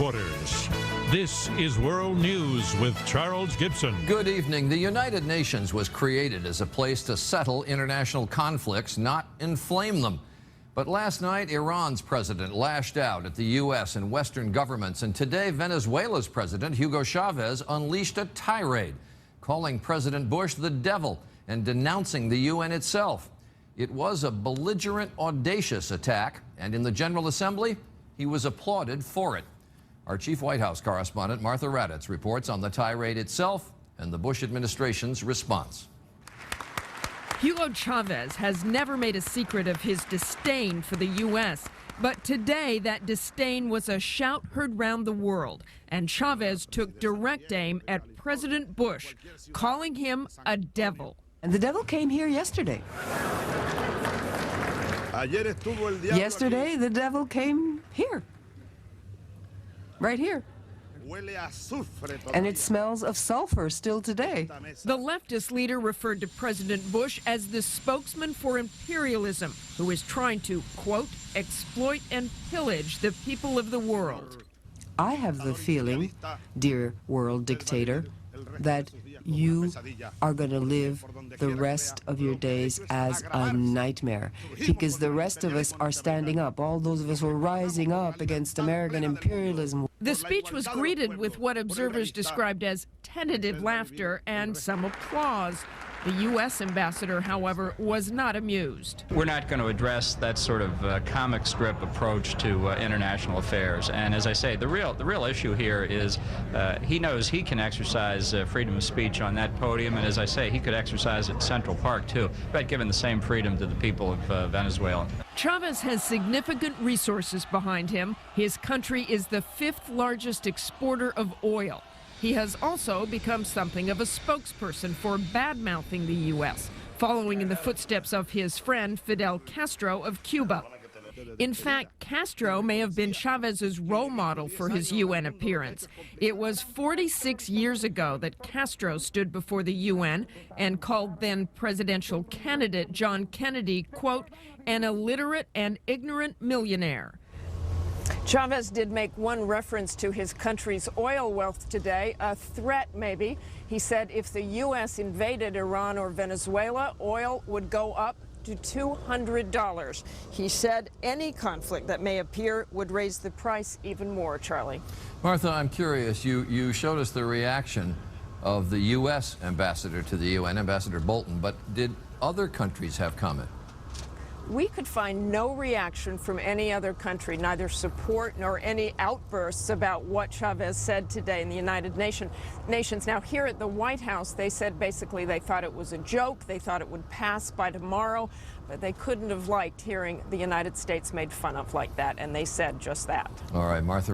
headquarters. This is World News with Charles Gibson. Good evening. The United Nations was created as a place to settle international conflicts, not inflame them. But last night, Iran's president lashed out at the U.S. and Western governments, and today Venezuela's president, Hugo Chavez, unleashed a tirade, calling President Bush the devil and denouncing the UN itself. It was a belligerent, audacious attack, and in the General Assembly, he was applauded for it. Our chief White House correspondent, Martha Raddatz, reports on the tirade itself and the Bush administration's response. Hugo Chavez has never made a secret of his disdain for the U.S., but today that disdain was a shout heard round the world, and Chavez took direct aim at President Bush, calling him a devil. And the devil came here yesterday. Yesterday, the devil came here. Right here. And it smells of sulfur still today. The leftist leader referred to President Bush as the spokesman for imperialism, who is trying to, quote, exploit and pillage the people of the world. I have the feeling, dear world dictator, that you are going to live the rest of your days as a nightmare, because the rest of us are standing up. All those of us who are rising up against American imperialism. The speech was greeted with what observers described as tentative laughter and some applause. The U.S. ambassador, however, was not amused. We're not going to address that sort of comic strip approach to international affairs. And as I say, the real issue here is he knows he can exercise freedom of speech on that podium, and as I say, he could exercise it in Central Park too, but given the same freedom to the people of Venezuela. Chavez has significant resources behind him. His country is the fifth largest exporter of oil. He has also become something of a spokesperson for bad-mouthing the U.S., following in the footsteps of his friend Fidel Castro of Cuba. In fact, Castro may have been Chavez's role model for his UN appearance. It was 46 years ago that Castro stood before the UN and called then presidential candidate John Kennedy, quote, an illiterate and ignorant millionaire. Chavez did make one reference to his country's oil wealth today, a threat maybe. He said if the U.S. invaded Iran or Venezuela, oil would go up to $200. He said any conflict that may appear would raise the price even more, Charlie. Martha, I'm curious. You showed us the reaction of the U.S. ambassador to the UN, Ambassador Bolton, but did other countries have comment? We could find no reaction from any other country, neither support nor any outbursts about what Chavez said today in the United Nations. Now, here at the White House, they said basically they thought it was a joke, they thought it would pass by tomorrow, but they couldn't have liked hearing the United States made fun of like that, and they said just that. All right, Martha.